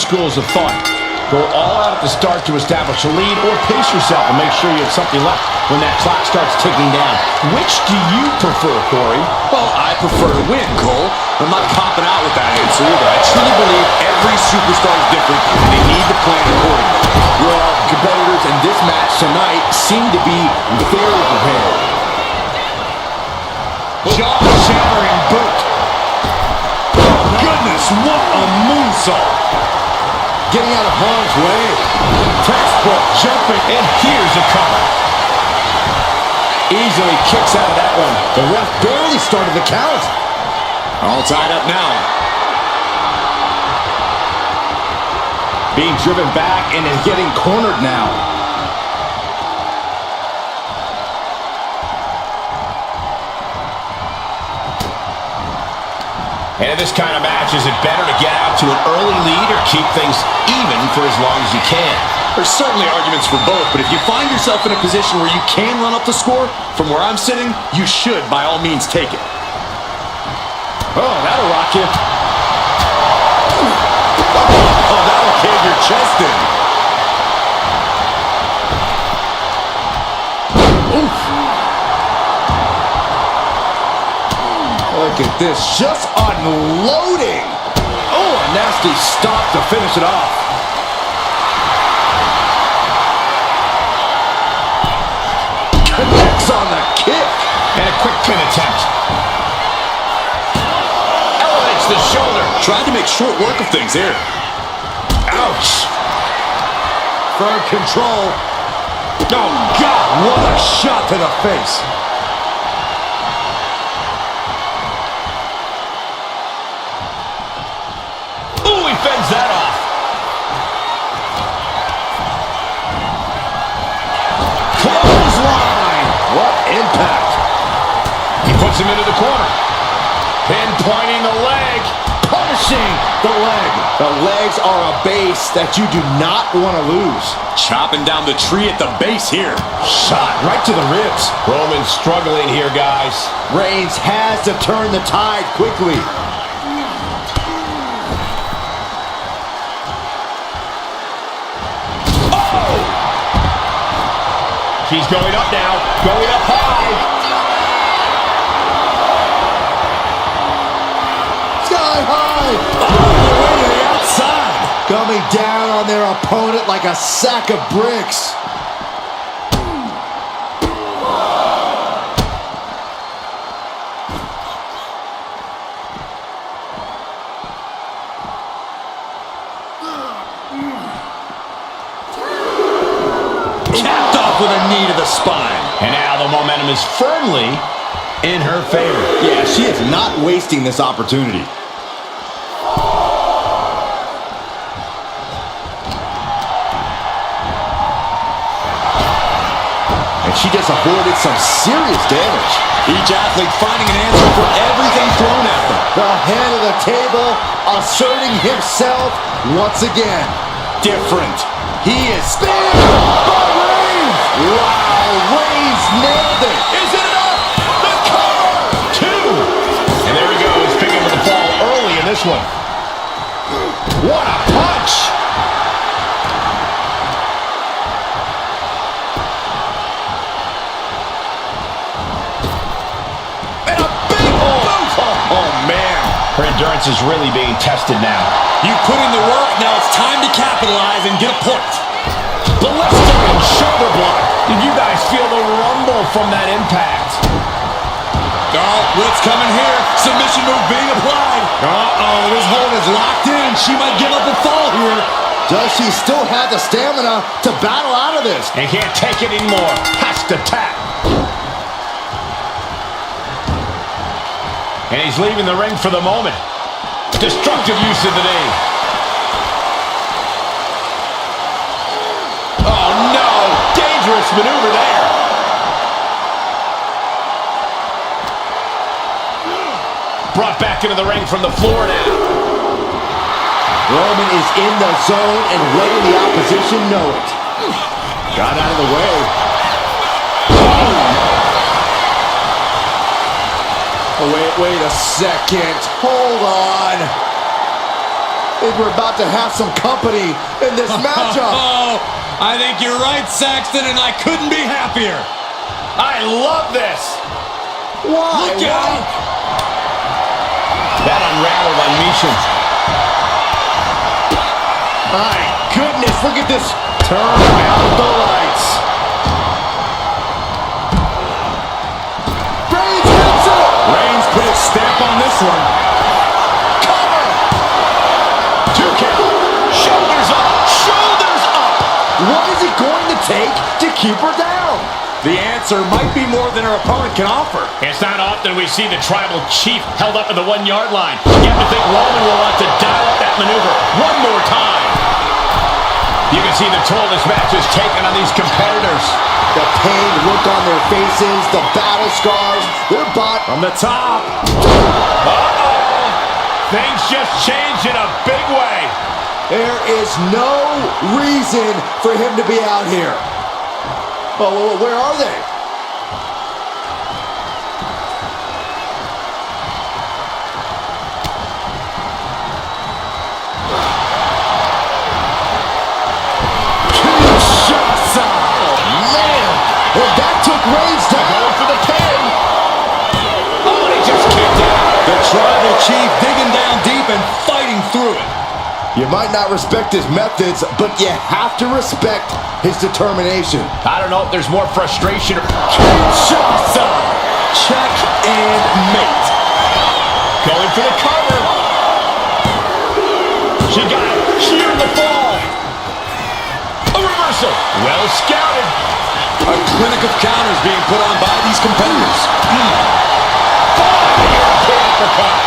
schools of thought. Go all out at the start to establish a lead, or pace yourself and make sure you have something left when that clock starts ticking down. Which do you prefer, Corey? Well, I prefer to win, Cole. I'm not copping out with that answer either. I truly believe every superstar is different, and they need to plan accordingly. Well, competitors in this match tonight seem to be very prepared. Jaw-shattering boot. Oh, goodness, what a moonsault. Getting out of harm's way. Textbook jumping, and here's a cover. Easily kicks out of that one. The ref barely started the count. All tied up now. Being driven back and is getting cornered now. And in this kind of match, is it better to get out to an early lead or keep things even for as long as you can? There's certainly arguments for both, but if you find yourself in a position where you can run up the score, from where I'm sitting, you should, by all means, take it. Oh, that'll rock you. Oh, that'll cave your chest in. Oof. Look at this, just unloading. Oh, a nasty stop to finish it off. Connects on the kick. And a quick pin attempt. Elevates the shoulder. Tried to make short work of things here. Ouch. Firm control. Oh, God, what a shot to the face. Fends that off. Clothesline. What impact. He puts him into the corner. Pinpointing the leg. Punishing the leg. The legs are a base that you do not want to lose. Chopping down the tree at the base here. Shot right to the ribs. Roman's struggling here, guys. Reigns has to turn the tide quickly. He's going up now, going up high. Sky high. All the way to the outside. Coming down on their opponent like a sack of bricks. With a knee to the spine. And now the momentum is firmly in her favor. Yeah, she is not wasting this opportunity. And she just avoided some serious damage. Each athlete finding an answer for everything thrown at them. The head of the table asserting himself once again. Different. He is spared. Wow, Reigns nailed it. Is it enough? The cover. 2. And there he goes, picking up the fall early in this one. What a punch. And a big boot. Oh, man. Her endurance is really being tested now. You put in the work, now it's time to capitalize and get a point. Ballistic and shoulder block. Did you guys feel the rumble from that impact? Oh, what's coming here? Submission move being applied. Uh-oh, this hold is locked in. She might give up and fall here. Does she still have the stamina to battle out of this? And can't take it anymore. Has to tap. And he's leaving the ring for the moment. Destructive use of the knee. Oh, no. Dangerous maneuver there. Brought back into the ring from the floor now. Roman is in the zone and letting the opposition know it. Got out of the way. Oh, wait a second. Hold on. think we're about to have some company in this matchup. Oh, I think you're right, Saxton, and I couldn't be happier. I love this. Why? Look out! That unraveled on Mishan. My goodness, look at this. Turn out the lights. Reigns hits it. Reigns put his stamp on this one. Cover. 2 count. Shoulders up. Shoulders up. What is it going to take to keep her down? The answer might be more than her opponent can offer. It's not often we see the tribal chief held up at the 1-yard line. You have to think Roman will want to dial up that maneuver one more time. You can see the toll this match has taken on these competitors. The pained look on their faces, the battle scars, their body. From the top. Uh-oh. Things just changed in a big way. There is no reason for him to be out here. Oh, where are they? That took Reigns down. Going for the pin. Oh, and he just kicked out. The tribal chief digging down deep and fighting through it. You might not respect his methods, but you have to respect his determination. I don't know if there's more frustration or... Kinshasa! Check and mate. Going for the cover. She got it. Sheer the fall. A reversal. Well scouted. A clinic of counters being put on by these competitors. European uppercut.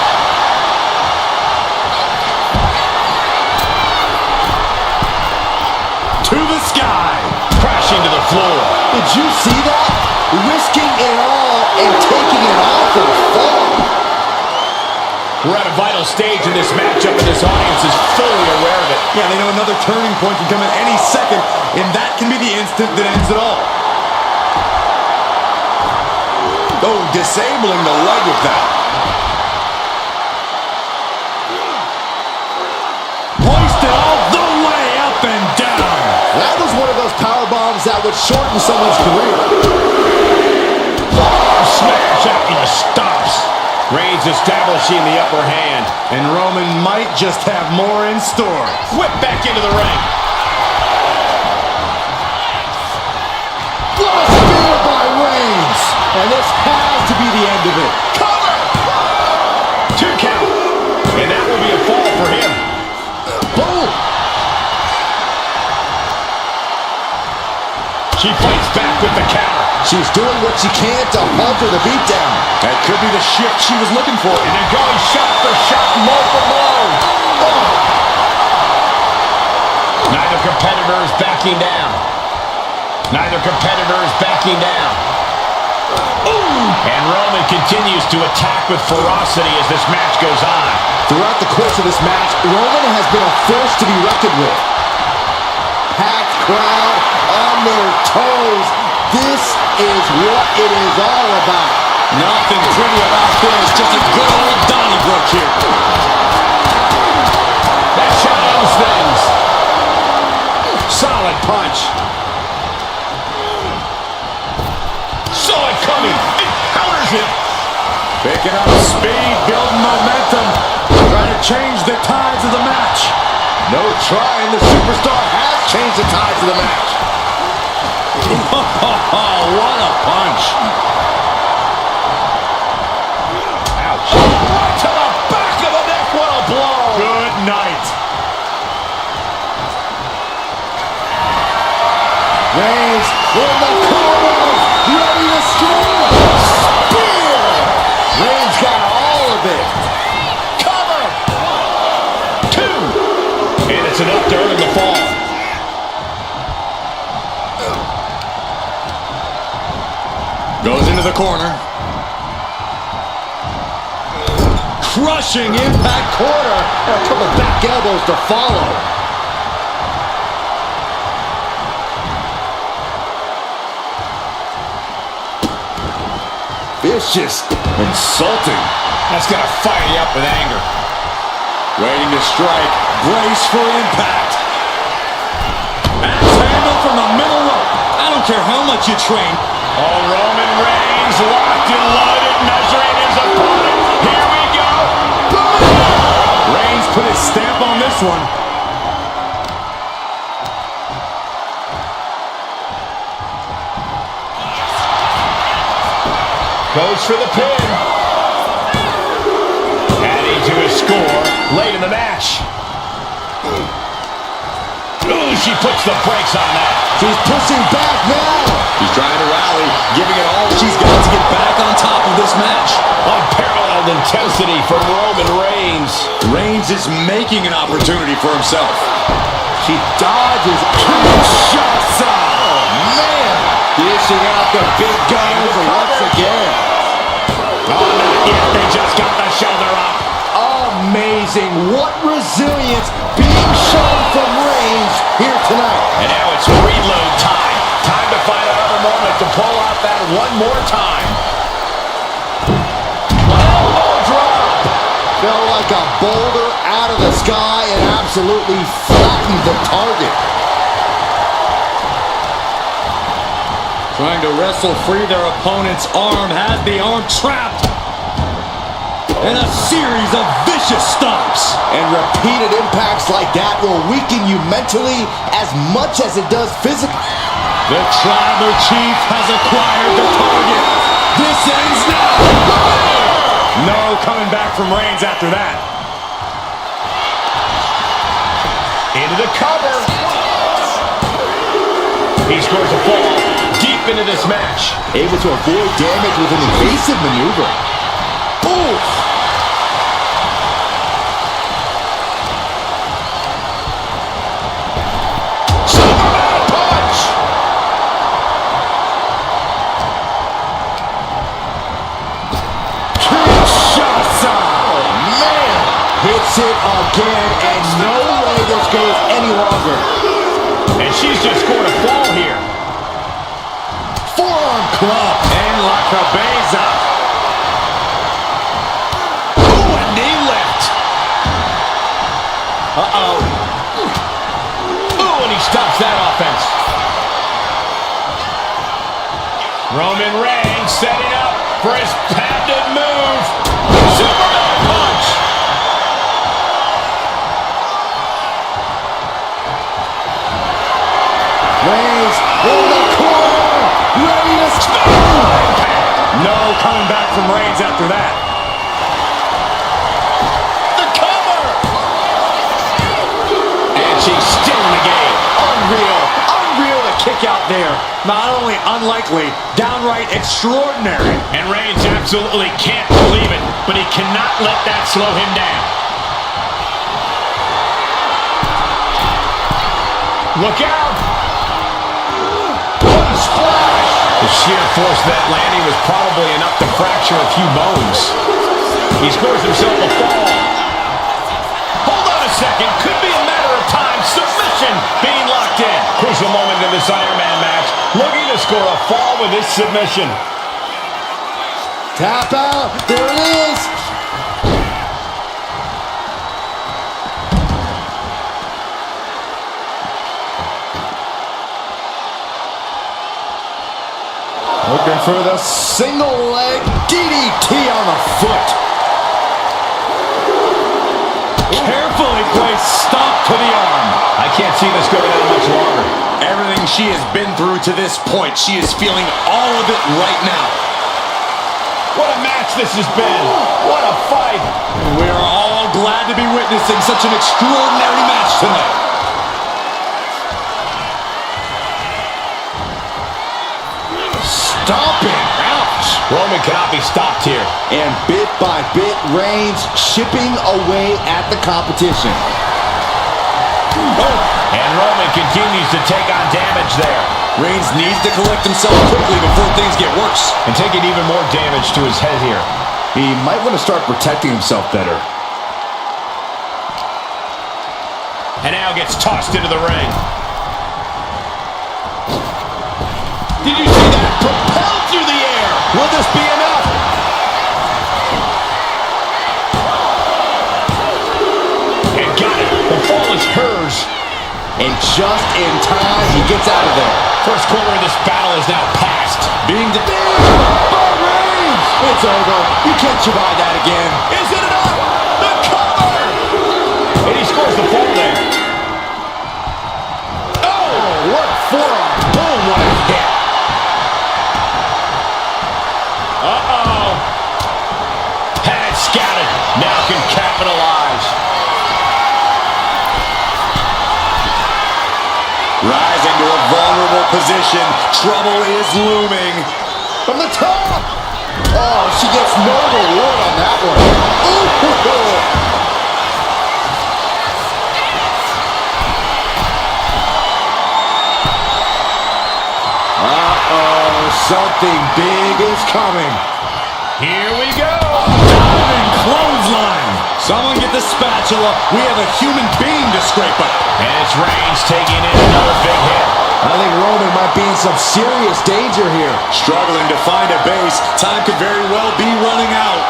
To the sky. Crashing to the floor. Did you see that? Risking it all and taking an awful fall. We're at a vital stage in this matchup, and this audience is fully aware of it. Yeah, they know another turning point can come at any second, and that can be the instant that ends it all. Oh, disabling the leg with that. Hoisted all the way up and down. That was one of those power bombs that would shorten someone's career. Smash out and stops. Reigns establishing the upper hand. And Roman might just have more in store. Whip back into the ring. Spear by Reigns. And this has to be the end of it. Cover! 2 count. And that will be a fall for him. Boom! She fights back with the counter. She's doing what she can to alter the beatdown. That could be the shift she was looking for. And then going shot for shot, blow for blow. Oh. Neither competitor is backing down. Neither competitor is backing down. Ooh. And Roman continues to attack with ferocity as this match goes on. Throughout the course of this match, Roman has been a force to be reckoned with. Packed crowd on their toes. This is what it is all about. Nothing pretty about this. Just a good old Donnybrook here. That shot ends things. Solid punch. Saw it coming. It counters it. Picking up speed, building momentum. Trying to change the tides of the match. No trying. The superstar has changed the tides of the match. What a punch. Ouch. Right to the back of the neck. What a blow. Good night. Reigns in the corner. Ready to score. Spear. Reigns got all of it. Cover. 2. And it's enough to earn the fall. Goes into the corner. Crushing impact corner. And a couple back elbows to follow. Vicious. Insulting. That's going to fire you up with anger. Waiting to strike. Brace for impact. Axe handle from the middle rope. I don't care how much you train. Oh, Roman Reigns locked and loaded, measuring his opponent. Here we go. Reigns put his stamp on this one. Goes for the pin. Adding to his score late in the match. Ooh, she puts the brakes on that. She's pushing back now. She's trying to rally, giving it all she's got to get back on top of this match. Unparalleled intensity from Roman Reigns. Reigns is making an opportunity for himself. She dodges. Kinshasa. Oh, man. Dishing out the big guns once again. Oh, not yet. They just got the shoulder up. Amazing. What resilience being shown from Reigns here tonight. And now it's reload time. Time to find another moment to pull out that one more time. Elbow drop. Fell like a boulder out of the sky and absolutely flattened the target. Trying to wrestle free their opponent's arm. Has the arm trapped. And a series of vicious stomps. And repeated impacts like that will weaken you mentally as much as it does physically. The Tribal Chief has acquired the target. This ends now. No coming back from Reigns after that. Into the cover. He scores a fall deep into this match. Able to avoid damage with an evasive maneuver. Oof. Superman punch. Kinshasa. Oh, man. Hits it again, and no way this goes any longer. And she's just scored a fall here. Forearm club. And La Cabeza. Ooh, a knee lift. Uh-oh. Ooh, and he stops that offense. Roman Reigns setting up for his patented move. Superman punch. Reigns in the corner. Ready to spin. No coming back from Reigns after that. The cover. And she's still in the game. Unreal. Unreal to kick out there. Not only unlikely, downright extraordinary. And Reigns absolutely can't believe it, but he cannot let that slow him down. Look out! What a splash! The sheer force of that landing was probably enough to fracture a few bones. He scores himself a fall. Hold on a second. Could be a matter of time. Submission being locked in. Crucial moment in this Iron Man match. Looking to score a fall with this submission. Tap out. There it is. Looking for the single leg DDT on the foot. Carefully placed stop to the arm. I can't see this going on much longer. Everything she has been through to this point, she is feeling all of it right now. What a match this has been. What a fight. We are all glad to be witnessing such an extraordinary match tonight. Stomping. Ouch. Roman cannot be stopped here. And bit by bit, Reigns chipping away at the competition. And Roman continues to take on damage there. Reigns needs to collect himself quickly before things get worse. And taking even more damage to his head here. He might want to start protecting himself better. And now gets tossed into the ring. Did you see that? Propelled through the air. Will this be enough? and just in time, he gets out of there. First quarter of this battle is now past. Being defeated by Reigns. It's over. You can't survive that again. Is it enough? The cover! And he scores the fall there. Oh, what a forearm. Boom, what a hit. Uh-oh. Had it scouted. Now can capitalize. Rising to a vulnerable position. Trouble is looming. From the top. Oh, she gets no reward on that one. Ooh. Uh-oh, something big is coming. Here we go. Diving clothesline. Someone get the spatula. We have a human being to scrape up. And it's Reigns taking in another big hit. I think Roman might be in some serious danger here. Struggling to find a base. Time could very well be running out.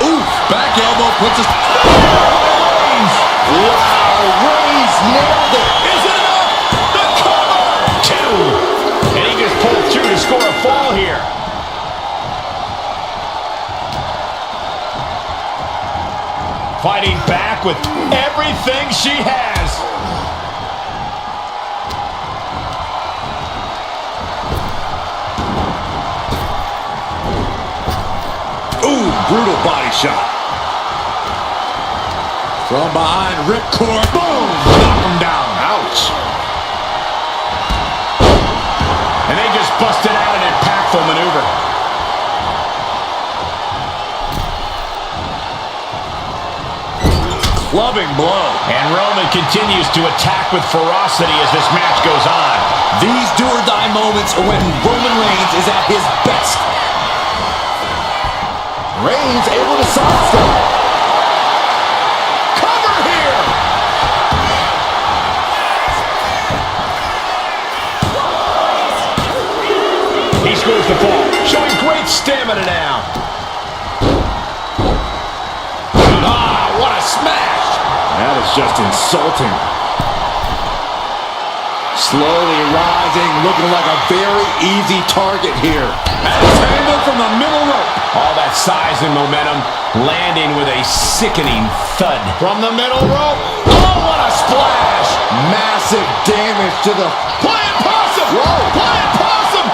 Oof. Back elbow puts us... Reigns. Wow, Reigns nailed it. Is it enough? The cover. Two. And he just pulled two to score a fall here. Fighting back with everything she has. Ooh, brutal body shot. From behind, ripcord. Boom! Knock him down. Ouch. And they just busted out an impactful maneuver. Clubbing blow. And Roman continues to attack with ferocity as this match goes on. These do-or-die moments are when Roman Reigns is at his best. Reigns able to sidestep. Cover here! He scores the fall, showing great stamina now. Ah, what a smash! That is just insulting. Slowly rising, looking like a very easy target here. And it's handled from the middle rope. All that size and momentum landing with a sickening thud. From the middle rope. Oh, what a splash! Massive damage to the... Flying possum! Whoa! Flying possum!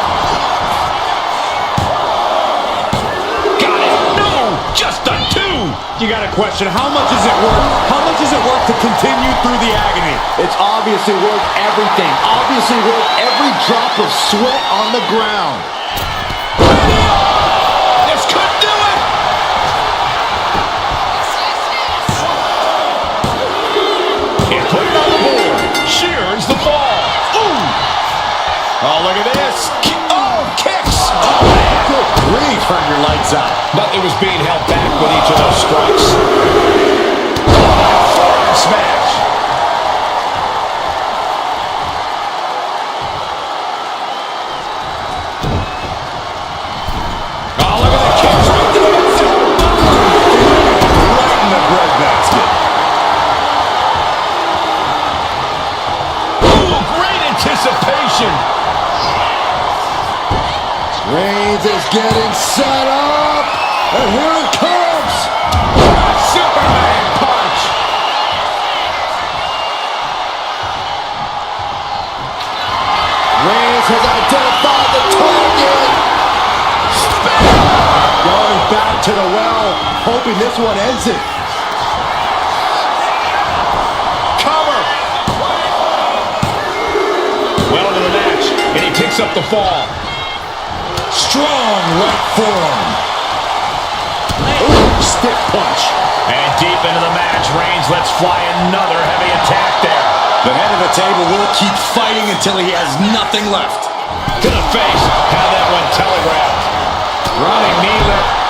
Got it! No! Just a two! You got to question, how much is it worth? How much is it worth to continue through the agony? It's obviously worth everything. Obviously worth every drop of sweat on the ground. This could do it! And put it on the board. Shears the fall. Ooh! Oh, look at this. Oh, kicks! Oh, man. Good grief. Turn your lights out. Nothing was being held back with each of those strikes. Forward smash. Oh, look at the kicks. Right in the breadbasket. Ooh, great anticipation. Reigns is getting set up. And here it comes. Superman punch. Reigns has identified the target. Going back to the well, hoping this one ends it. Cover. Well into the match, and he picks up the fall. Strong right forearm. Ooh, stiff punch. And deep into the match, Reigns lets fly another heavy attack there. The head of the table will keep fighting until he has nothing left. To the face. Had that one telegraphed. Running knee lift.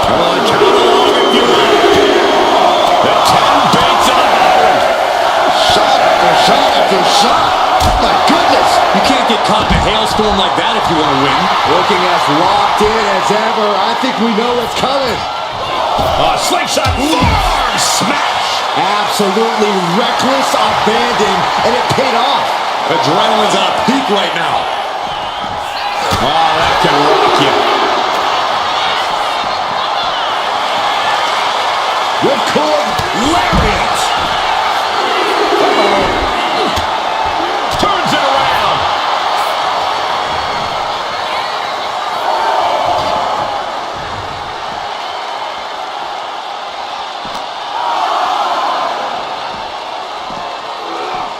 Come on, count along if you want. The 10 baits of the battle. Shot after shot after shot. caught in a hailstorm like that if you want to win. Looking as locked in as ever. I think we know what's coming. Slingshot farm smash. Absolutely reckless abandon, and it paid off. Adrenaline's at a peak right now. Oh, that can rock you. Ripcord lariat. Turns it around.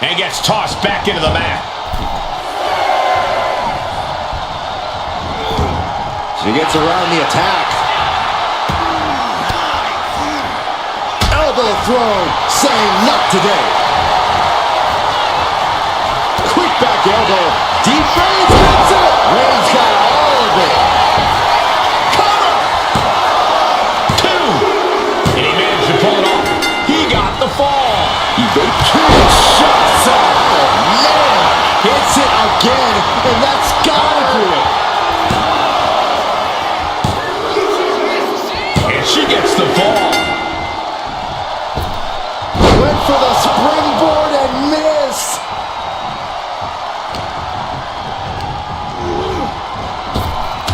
And gets tossed back into the mat. She gets around the attack. Elbow throw, saying not today. Quick back elbow. Deep range gets it. Reigns got all of it. Cover. 2. And he managed to pull it off. He got the fall. Evade kick. Shots up. Oh, man. Hits it again, and that's gotta do it. She gets the fall. Went for the springboard and missed.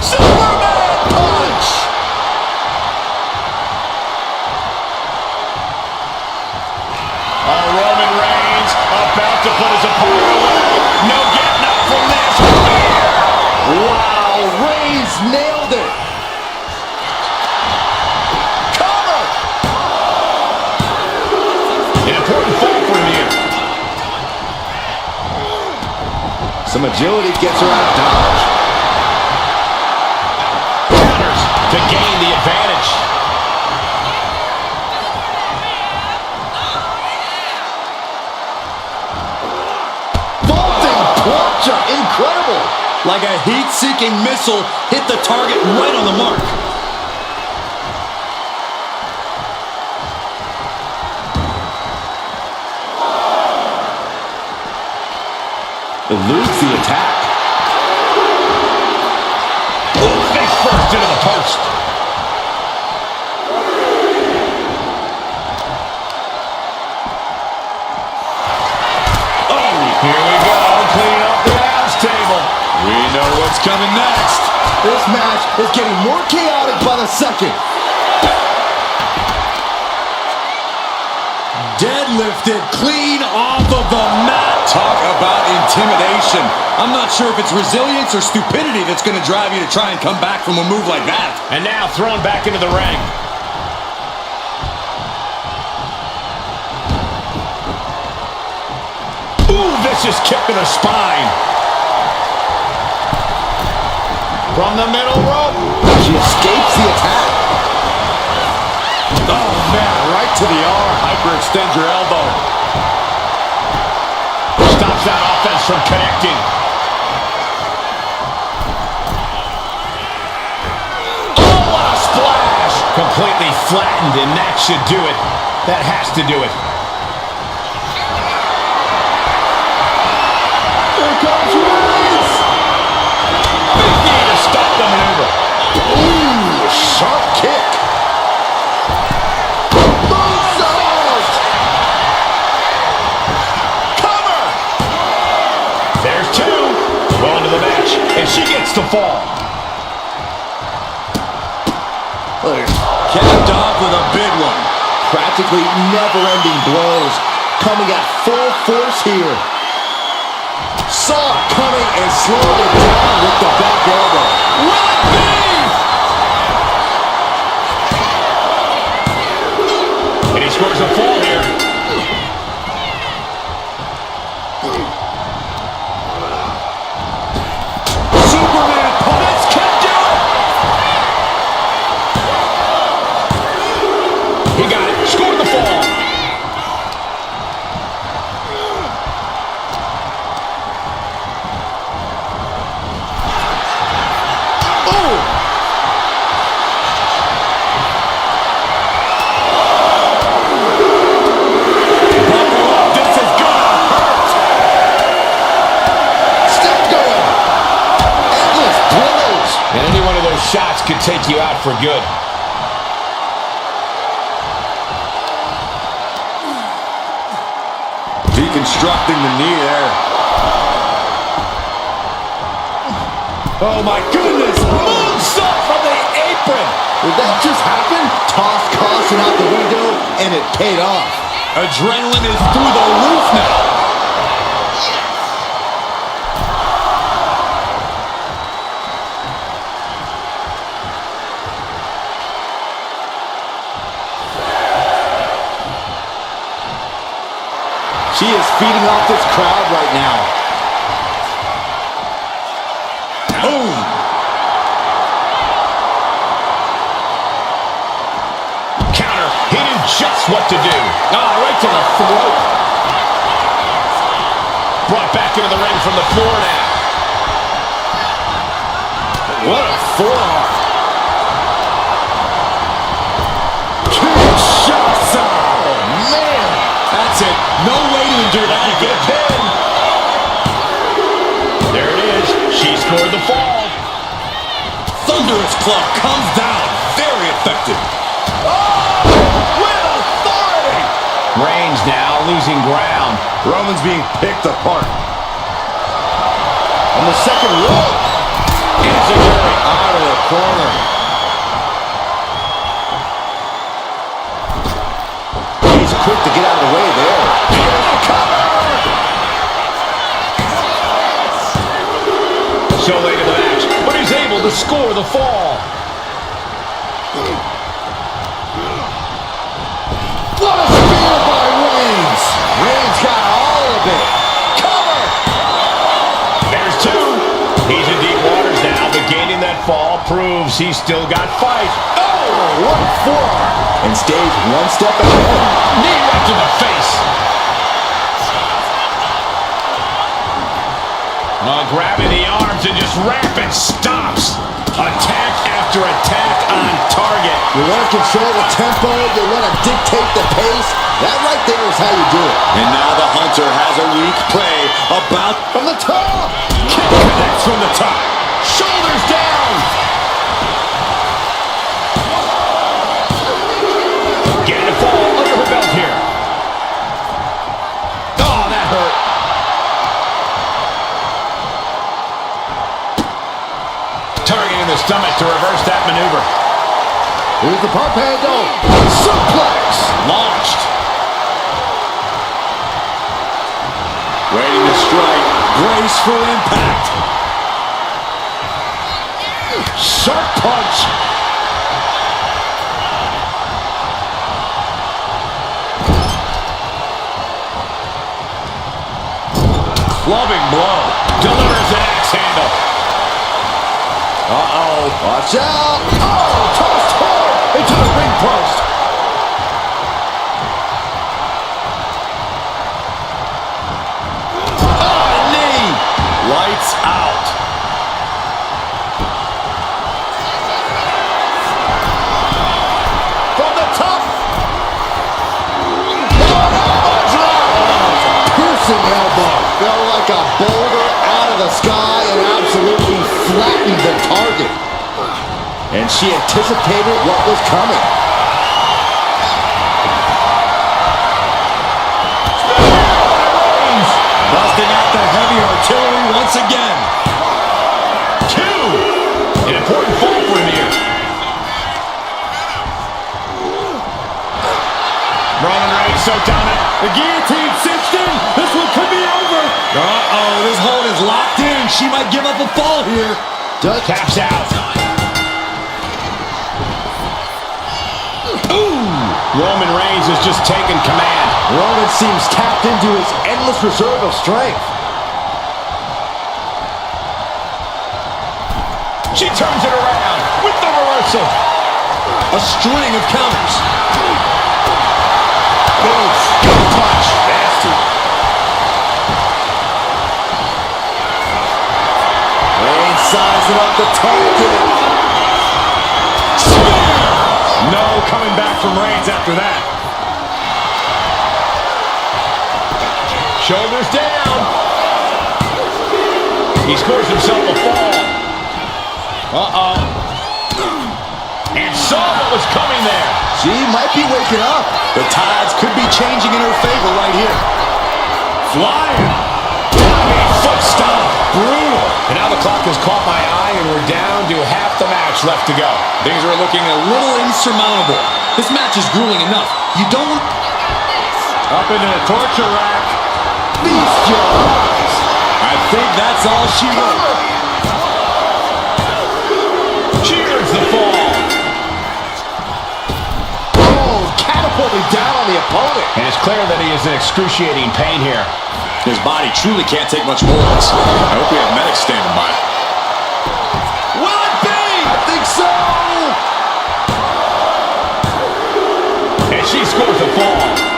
Superman punch. Roman Reigns about to put his opponent away. No getting up from this. Wow, Reigns nailed it. Some agility gets her out of dodge. Counters to gain the advantage. Vaulting plancha, incredible. Like a heat-seeking missile, hit the target right on the mark. Eludes the attack. Face first into the post. Oh, here we go. Clean up the announce table. We know what's coming next. This match is getting more chaotic by the second. Deadlifted clean off of the mat. Talk about intimidation. I'm not sure if it's resilience or stupidity that's going to drive you to try and come back from a move like that. And now thrown back into the ring. Ooh, vicious kick to the spine. From the middle rope. She escapes the attack. Oh, man, right to the arm. Hyperextend your elbow. Stops that offense from connecting. Oh, what a splash. Completely flattened, and that should do it. That has to do it. Here comes Reigns. Big knee to stop the maneuver. Ooh, sharp kick. The match, and she gets the fall. Capped off with a big one. Practically never-ending blows coming at full force here. Saw it coming and slowed it down with the back elbow. Will it be? And he scores a fall here. He got it. Scored the fall. shots could take you out for good. Deconstructing the knee there. Oh my goodness! Moonsault from the apron! Did that just happen? Toss caution out the window, and it paid off. Adrenaline is through the roof now. She is feeding off this crowd right now. Boom! Counter. He knew just what to do. Right to the throat. Brought back into the ring from the floor now. What a forearm! Kinshasa! Oh, man! That's it. No way to endure that. You get a pin. There it is. She scored the fall. Thunderous club comes down. Very effective. Oh! With authority! Reigns now losing ground. Roman's being picked apart. On the second rope. Enziguri Out of the corner. He's quick to get out of the way there. Here's the cover! so late in the match, but he's able to score the fall. What a spear by Reigns! Reigns got all of it. Cover! There's two. He's in deep waters now, but gaining that fall proves he's still got fight. Oh, what a forearm! And stays one step ahead. Knee right to the face. Grabbing the arms and just rapid stops. Attack after attack on target. You want to control the tempo, you want to dictate the pace. That right there is how you do it. And now the Hunter has a weak play about From the top! Kick connects from the top. Shoulders down. Getting a fall under her belt here. Oh, that hurt. Targeting the stomach to reverse that maneuver. Here's the pump handle. Suplex! Launched. waiting to strike. Brace for impact. Sharp punch. Clubbing blow. Delivers an axe handle. Uh-oh. Watch out. Oh, tossed hard into the ring post. Oh, knee. Lights out. From the top. Piercing elbow. Fell like a boulder out of the sky and absolutely flattened the target. And she anticipated what was coming. Busting out the heavy artillery once again. Two. An important fall for him here. Roman Reigns so dominant. The guillotine cinched in. This one could be over. Uh-oh, this hold is locked in. She might give up a fall here. Taps out. Ooh! Roman Reigns has just taken command. Roman seems tapped into his endless reserve of strength. She turns it around with the reversal. A string of counters. Good punch. Nasty. Reigns sizing up the target. No coming back from Reigns after that. Shoulders down. He scores himself a fall. Uh-oh. And saw what was coming there. She might be waking up. The tides could be changing in her favor right here. Flying. Foot stomp. Brutal. And now the clock has caught my eye, and we're down to half the match left to go. Things are looking a little insurmountable. This match is grueling enough. You don't... Up into the torture rack. Feast your eyes. I think that's all she wrote. Cheers the fall. Oh, catapulting down on the opponent. And it's clear that he is in excruciating pain here. His body truly can't take much more of this. I hope we have medics standing by. Will it be? I think so. And she scores the fall.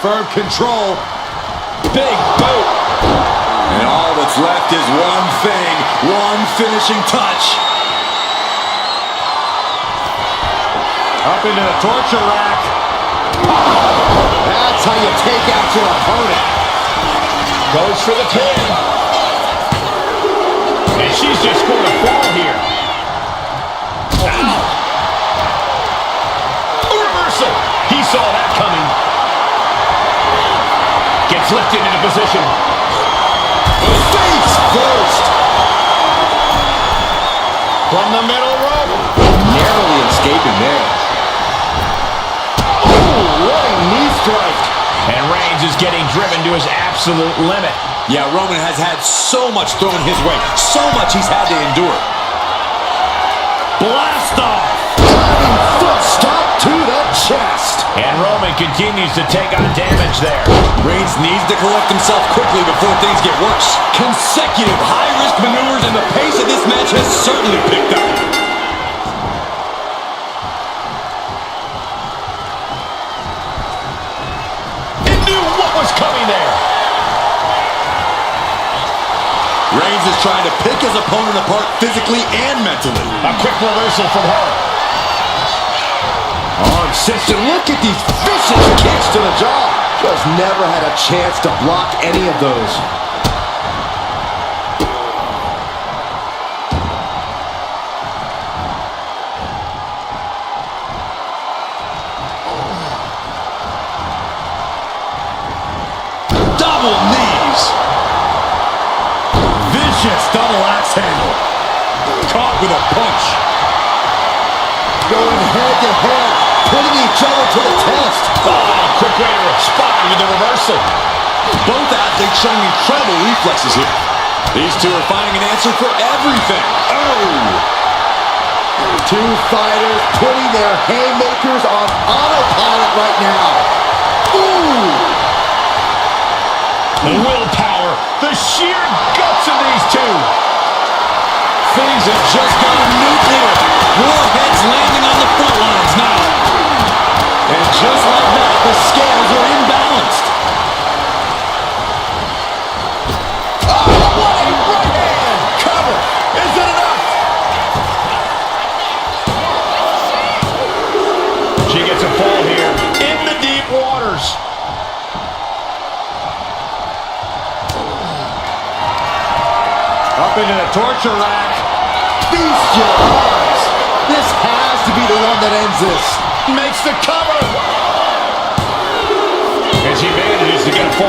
Firm control. Big boot. And all that's left is one thing, one finishing touch. Up into the torture rack. That's how you take out your opponent. Goes for the pin. And she's just scored a fall here. Ow. Reversal. He saw that coming. Gets lifted into position. Face first. From the middle rope. Narrowly escaping there. Oh, running knee strike. And Reigns is getting driven to his absolute limit. Yeah, Roman has had so much thrown his way. So much he's had to endure. Blast off. Driving foot stomp to the chest. And Roman continues to take on damage there. Reigns needs to collect himself quickly before things get worse. Consecutive high-risk maneuvers, and the pace of this match has certainly picked up. He knew what was coming there. Reigns is trying to pick his opponent apart physically and mentally. A quick reversal from her. Arm cinched, and look at these vicious kicks to the jaw. Just never had a chance to block any of those. Double knees. Vicious double axe handle. Caught with a punch. Going head to head, putting each other to the test. Oh, quick way to respond with the reversal. Both athletes showing incredible reflexes here. These two are finding an answer for everything. Oh! Two fighters putting their haymakers on autopilot right now. Ooh! The willpower, the sheer guts of these two. Things have just gone nuclear. Warheads landing on the front lines now. And just like that, the scales are imbalanced. Oh, what a right hand! Cover! Is it enough? She gets a fall here in the deep waters. Up into the torture rack. Feast your eyes. This has to be the one that ends this. Makes the cover. And she manages to get a fall.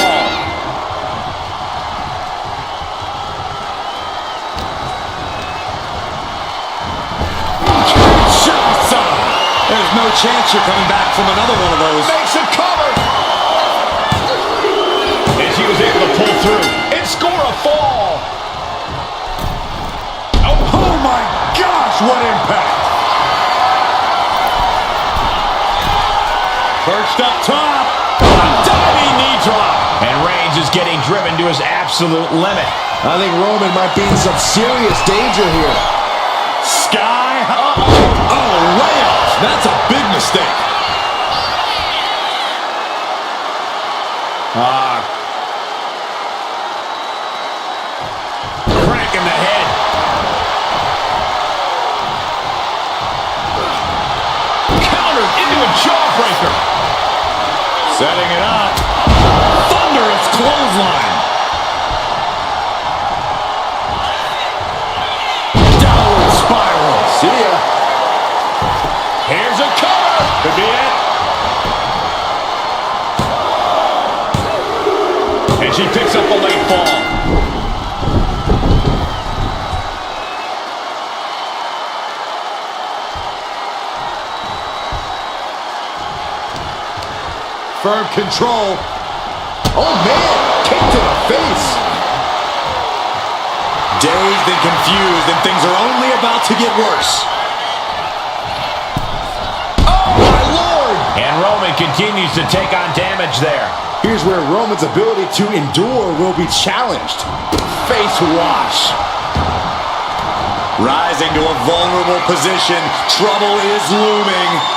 There's no chance you're coming back from another one of those. Makes a cover. And she was able to pull through and score a fall. Oh my gosh, what impact! Perched up top. Diving knee drop. And Reigns is getting driven to his absolute limit. I think Roman might be in some serious danger here. Sky high. Oh, layoff. That's a big mistake. Crank in the head. Countered into a jawbreaker. Setting it up. Thunderous clothesline. Downward spiral. See ya. Here's a cover. Could be it. And she picks up a late fall. Firm control. Oh, man. Kick to the face. Dazed and confused, and things are only about to get worse. Oh, my Lord. And Roman continues to take on damage there. Here's where Roman's ability to endure will be challenged. Face wash. Rising to a vulnerable position. Trouble is looming.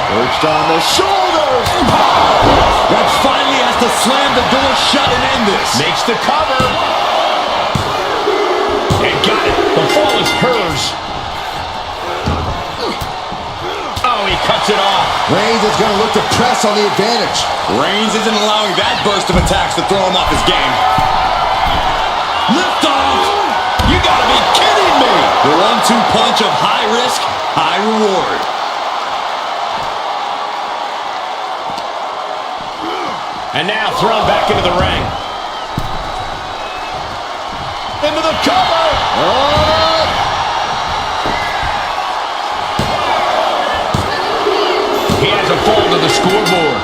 Perched on the shoulders. That finally has to slam the door shut and end this. Makes the cover. And got it. The fall is hers. Oh, he cuts it off. Reigns is going to look to press on the advantage. Reigns isn't allowing that burst of attacks to throw him off his game. Lift off! You gotta be kidding me! The 1-2 punch of high risk, high reward. And now thrown back into the ring. Into the cover. Oh! He has a fall to the scoreboard.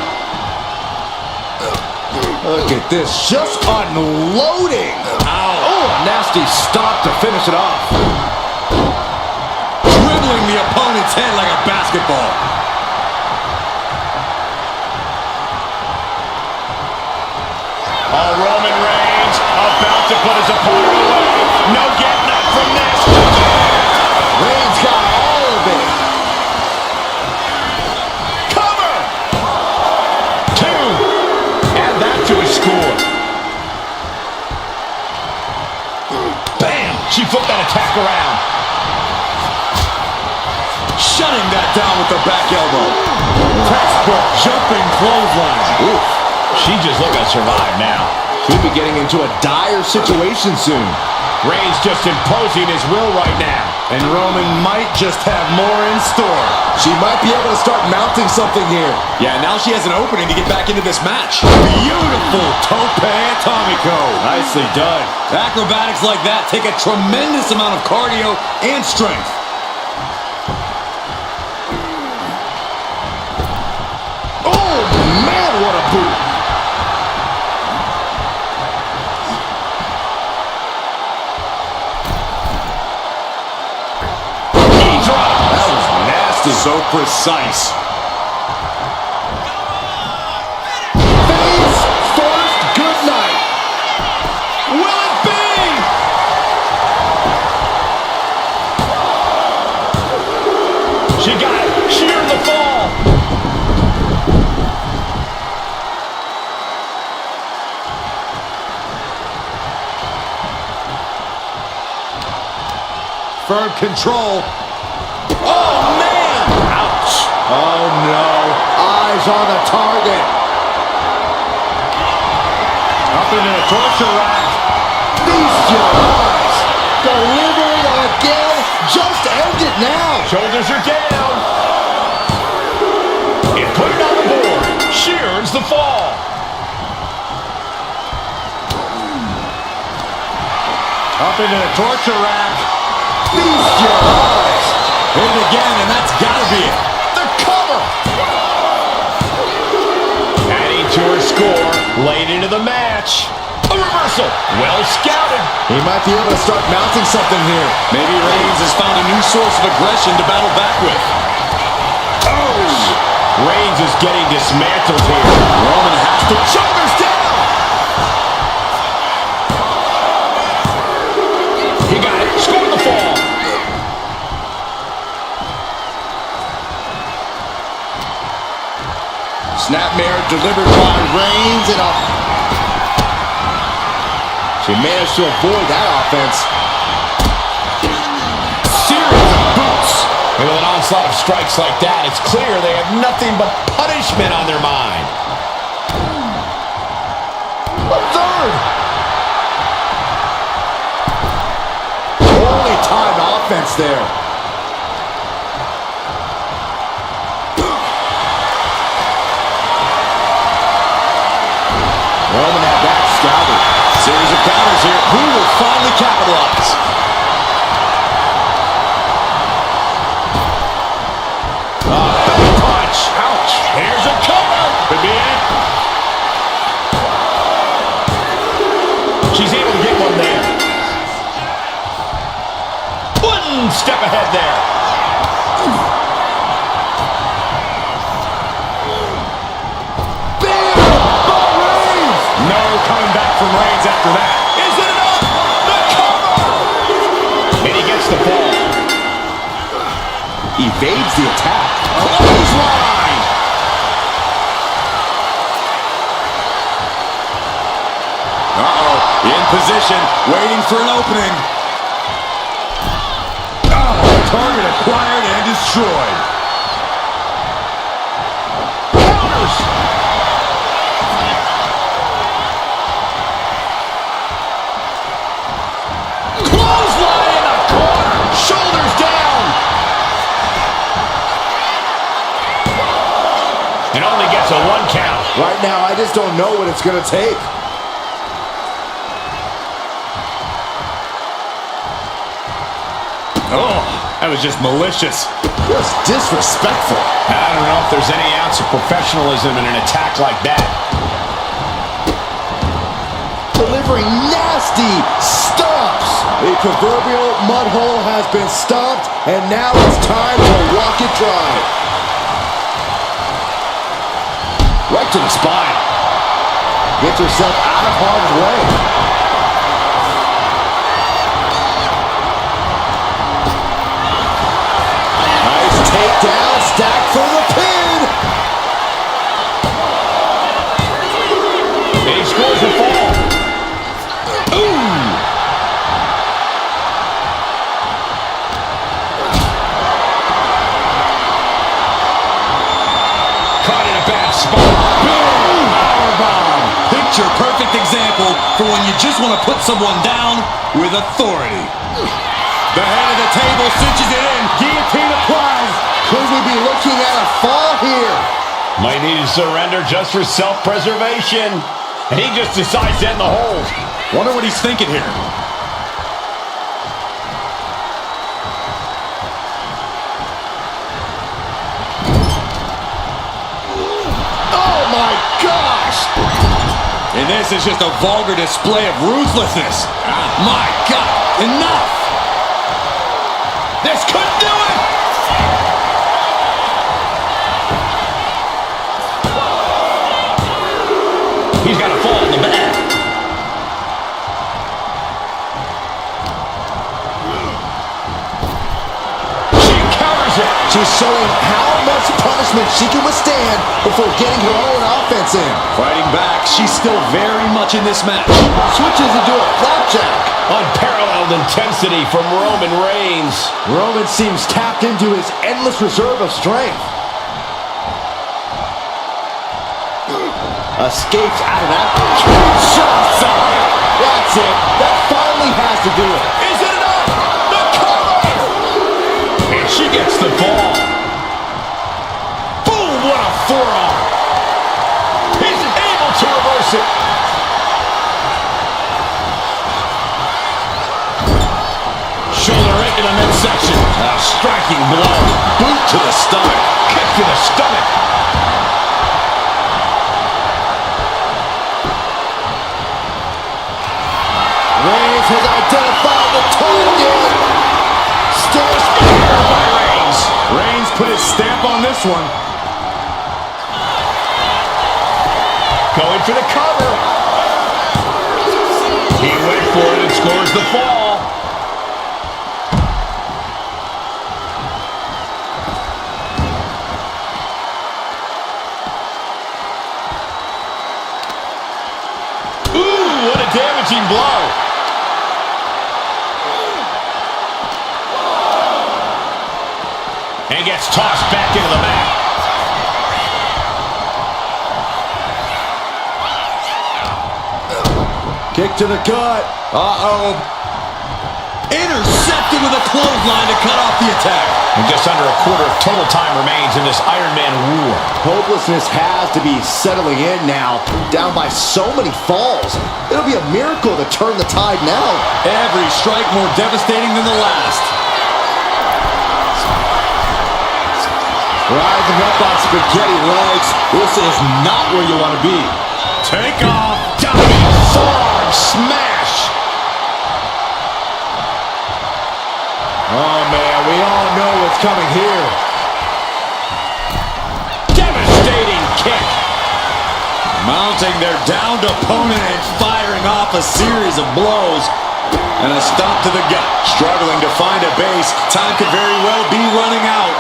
Look at this, just unloading. Ow. Oh, a nasty stop to finish it off. Dribbling the opponent's head like a basketball. Oh, Roman Reigns about to put his opponent away. No getting up from this. Reigns got all of it. Cover. 2. Add that to his score. Bam. She flipped that attack around. Shutting that down with the back elbow. Textbook jumping clothesline. Oof. She's just looking to survive now. Could be getting into a dire situation soon. Reigns just imposing his will right now. And Roman might just have more in store. She might be able to start mounting something here. Yeah, now she has an opening to get back into this match. Beautiful tope atomico. Nicely done. Acrobatics like that take a tremendous amount of cardio and strength. Oh, man, what a boot. That was nasty. So precise. Face first, good night. Will it be? She got it. Sheared the fall. Firm control. Oh, man! Ouch. Oh, no. Eyes on the target. Up into the torture rack. Feast your eyes. Delivering again. Just end it now. Shoulders are down. And put it on the board. Shears the fall. Up into the torture rack. Feast your eyes. Hit it again, and that's gotta be it. The cover. Adding to her score. Late into the match. A reversal. Well scouted. He might be able to start mounting something here. Maybe Reigns has found a new source of aggression to battle back with. Oh! Reigns is getting dismantled here. Roman has to... Shoulders down. He got it. Scored the fall. Snapmare delivered by Reigns and a... She managed to avoid that offense. Series of boots. With an onslaught. onslaught of strikes like that, it's clear they have nothing but punishment on their mind. A third. Holy time offense there. Roman had that scouted. Series of counters here. Who will finally capitalize? Belly punch. Ouch. Here's a cover. Could be it. She's able to get one there. One step ahead there. Coming back from Reigns after that. Is it enough? The cover! And he gets the ball. Evades the attack. Clothesline! Uh-oh. In position, waiting for an opening. Oh, target acquired and destroyed. Counters! Clothesline in the corner. Shoulders down. And only gets a 1 count. Right now, I just don't know what it's going to take. Oh, that was just malicious. Just disrespectful. I don't know if there's any ounce of professionalism in an attack like that. Delivering nasty stomps. A proverbial mud hole has been stomped, and now it's time to walk it dry. Right to the spine. Gets herself out of harm's way. Nice takedown, stacked for the pin. And he scores the fall. Ooh! Caught in a bad spot. Boom! Powerbomb. Picture-perfect example for when you just want to put someone down with authority. The head of the table cinches it in. Guillotine applied. Could we be looking at a fall here? Might need to surrender just for self-preservation. And he just decides to end the hold. Wonder what he's thinking here. Oh my gosh! And this is just a vulgar display of ruthlessness. My God, enough! This could do it! He's got a fall in the back. She counters it. She's showing how much punishment she can withstand before getting her own offense in. Fighting back, she's still very much in this match. Switches into a flapjack. Unparalleled intensity from Roman Reigns. Roman seems tapped into his endless reserve of strength. Escapes out of that. Shots on. That's it. That finally has to do it. Is it enough? The cover! And she gets the ball. Boom, what a forearm. He's able to reverse it. Shoulder right to the midsection. A striking blow. Boot to the stomach. Kick to the stomach. Reigns has identified the target. Still Spear by Reigns. Reigns put his stamp on this one. Going for the cover. He went for it and scores the fall. Ooh, what a damaging blow. And gets tossed back into the mat. Kick to the gut. Uh-oh. Intercepted with a clothesline to cut off the attack. And just under a quarter of total time remains in this Iron Man war. Hopelessness has to be settling in now. Down by so many falls. It'll be a miracle to turn the tide now. Every strike more devastating than the last. Rising up on spaghetti legs. This is not where you want to be. Take off. Diving forearm smash. Oh, man, we all know what's coming here. Devastating kick. Mounting their downed opponent and firing off a series of blows. And a stomp to the gut. Struggling to find a base. Time could very well be running out.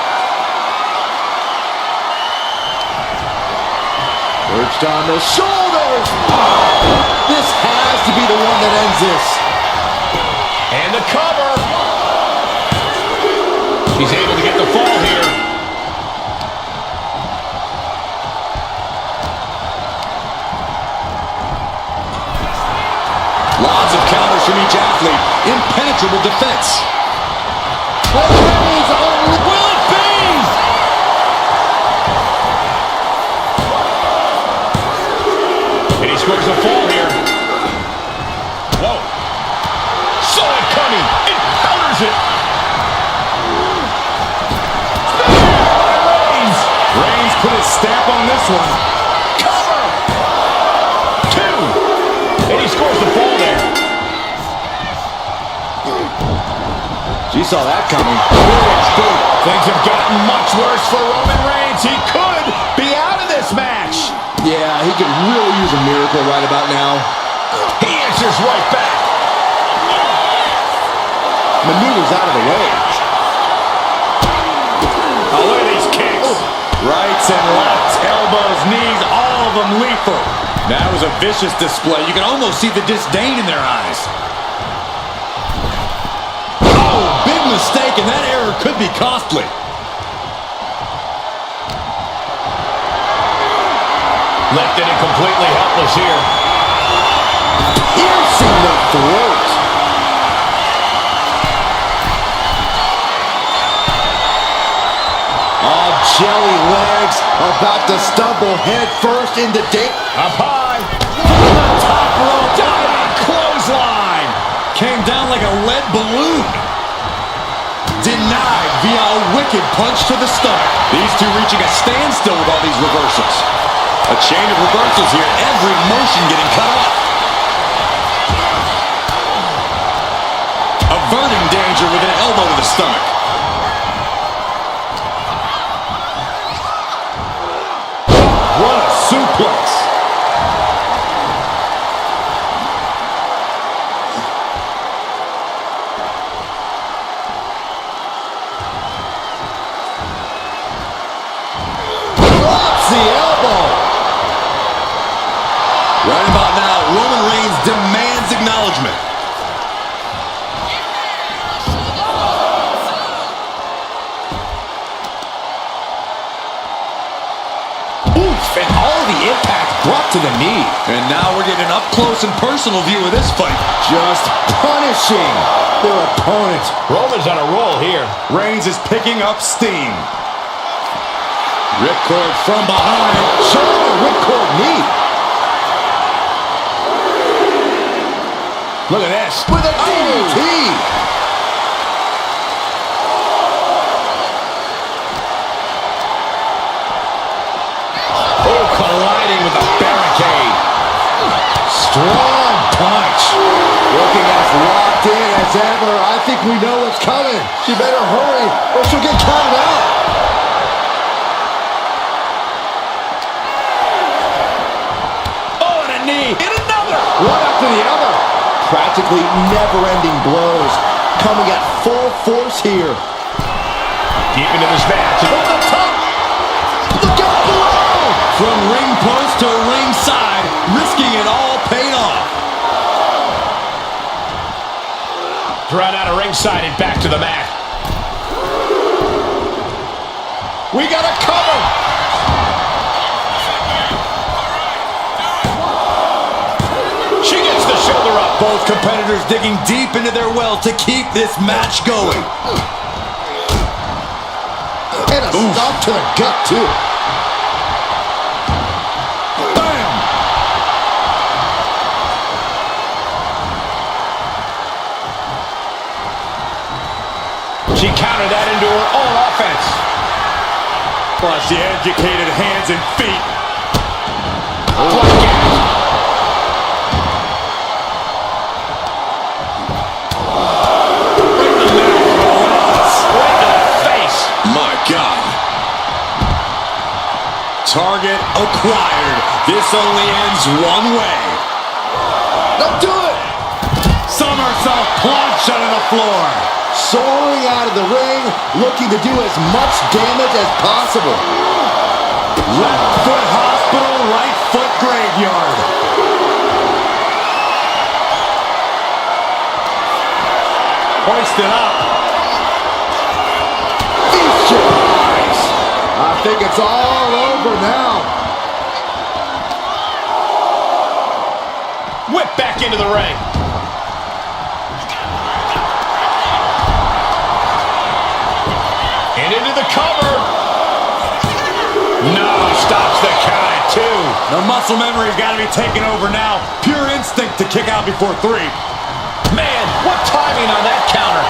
Perched on the shoulders. This has to be the one that ends this. And the cover. He's able to get the fall here. Lots of counters from each athlete. Impenetrable defense. Will it be? And he scores a fall here. Whoa. Saw it coming. It counters it. Reigns put his stamp on this one. Cover. 2. And he scores the fall there. She saw that coming. Things have gotten much worse for Roman Reigns. He could be out of this match. Yeah, he could really use a miracle right about now. He answers right back. Maneuvers out of the way. Oh, look at these kicks. Rights and lefts, elbows, knees, all of them lethal. That was a vicious display. You can almost see the disdain in their eyes. Oh, big mistake, and that error could be costly. Left in and completely helpless here. Piercing the throat. All jelly legs, about to stumble head first into date. Up high. Top rope diving clothesline. Came down like a lead balloon. Denied via a wicked punch to the stomach. These two reaching a standstill with all these reversals. A chain of reversals here, every motion getting cut off. Averting danger with an elbow to the stomach. What a suplex. Drops the elbow. Right about now, Roman Reigns demands acknowledgement. Oof, and all the impact brought to the knee. And now we're getting an up-close and personal view of this fight. Just punishing their opponent. Roman's on a roll here. Reigns is picking up steam. Ripcord from behind. Showing a ripcord knee. Look at this. With a DDT. Oh, colliding with the barricade. Strong punch. Looking as locked in as ever. I think we know what's coming. She better hurry or she'll get counted out. Oh, and a knee. And another. One after the other. Practically never-ending blows. Coming at full force here. Deep into this match. Over the top. Look out below. From ring post to ringside, risking it all paid off. Thrown out of ringside and back to the mat. We got a cover. She gets the shoulder up. Both competitors digging deep into their well to keep this match going. And a stop to the gut, too. Bam! She countered that into her own offense. Plus the educated hands and feet. My God. Target acquired. This only ends one way. Don't do it! Somersault plunge onto the floor. Soaring out of the ring, looking to do as much damage as possible. Left foot hospital, right foot graveyard. Hoisted up. Feast your eyes. I think it's all over now. Whip back into the ring. And into the cover. No, stops the count at 2. The muscle memory's got to be taken over now. Pure instinct to kick out before 3. Man, what timing on that counter.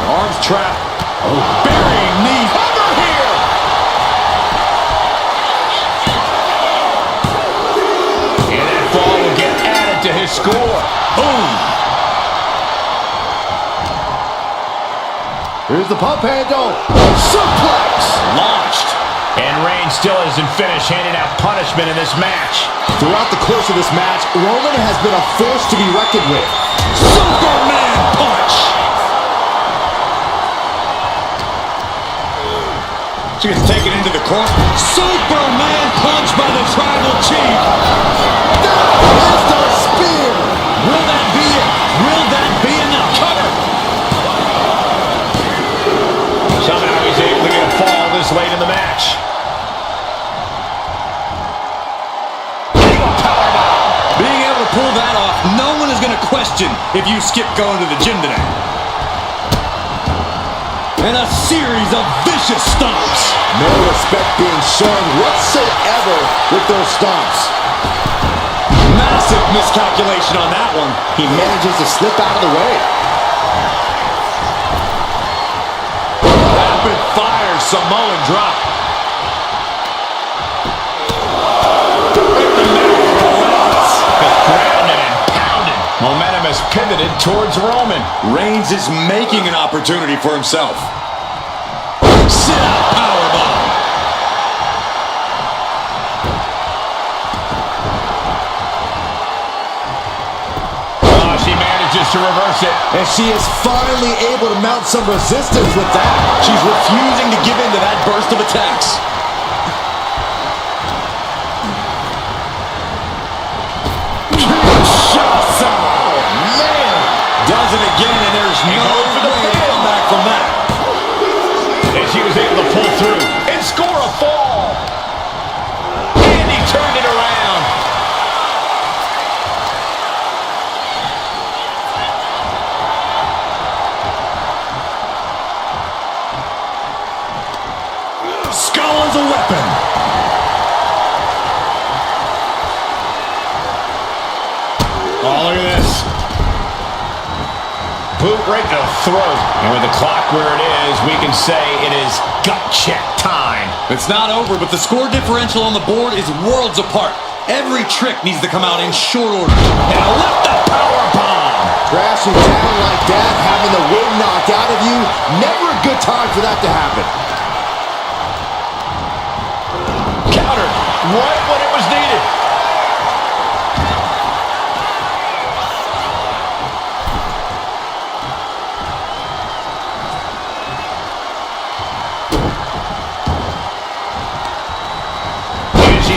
Arms trapped. Oh, burying knee. Over here. And that fall will get added to his score. Boom. Here's the pump handle. Suplex. Launched. And Reigns still isn't finished handing out punishment in this match. Throughout the course of this match, Roman has been a force to be reckoned with. Superman punch. She gets taken into the corner. Superman punch by the tribal chief. That is the spear. Will that be it? Will that be enough? Cover. Somehow he's able to get a fall this late in the match. Being able to pull that off, no one is going to question if you skip going to the gym today. And a series of vicious stomps. No respect being shown whatsoever with those stomps. Massive miscalculation on that one. He manages to slip out of the way. Rapid fire Samoan drop. Grounded and pounded. Momentum has pivoted towards Roman. Reigns is making an opportunity for himself. Sit-out powerbomb. Oh, she manages to reverse it. And she is finally able to mount some resistance with that. She's refusing to give in to that burst of attacks. Does it again, and there's no way to come back from that. And she was able to pull through and score a fall. And he turned it around. Skull as a weapon. Oh, look at this. Boot right to the throat. And with the clock where it is, we can say it is gut check time. It's not over, but the score differential on the board is worlds apart. Every trick needs to come out in short order. And a lift-up power bomb. Crashing down like that, having the wind knocked out of you, never a good time for that to happen. Countered right when it was needed.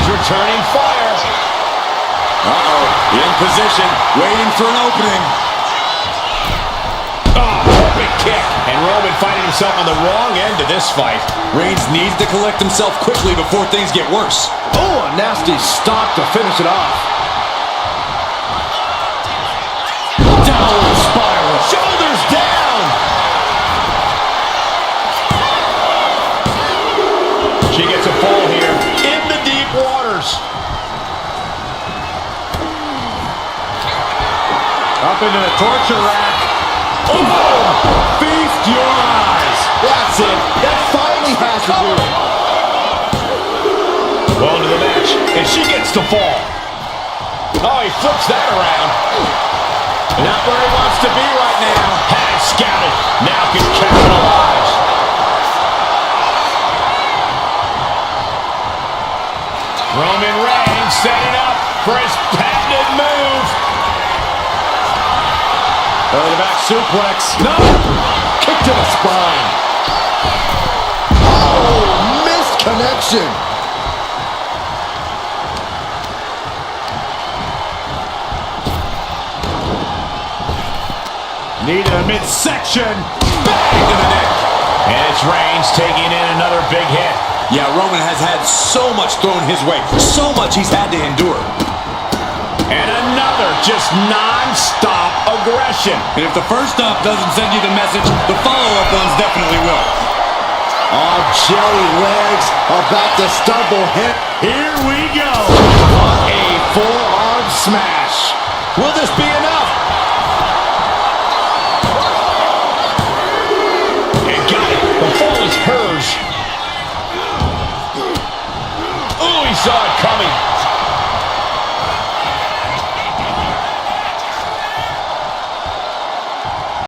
Returning fire. Uh-oh. In position, waiting for an opening. Oh, perfect kick. And Roman finding himself on the wrong end of this fight. Reigns needs to collect himself quickly before things get worse. Oh, a nasty stop to finish it off. Downward spiral. Shoulders down. She gets a fall here in the deep waters. Up into the torture rack. Oh! Feast your eyes. That's it. That finally has to do it. Well into the match, and she gets the fall. Oh, he flips that around. Not where he wants to be right now. Has scouted. Now can capitalize. Roman Reigns setting up for his patented move. Early back suplex. No! Kick to the spine. Oh, missed connection. Knee to the midsection. Bang to the neck. And it's Reigns taking in another big hit. Yeah, Roman has had so much thrown his way. So much he's had to endure. And another just non-stop aggression. And if the first stop doesn't send you the message, the follow-up ones definitely will. Oh, jelly legs about to stumble hit. Here we go. What a forearm smash. Will this be enough?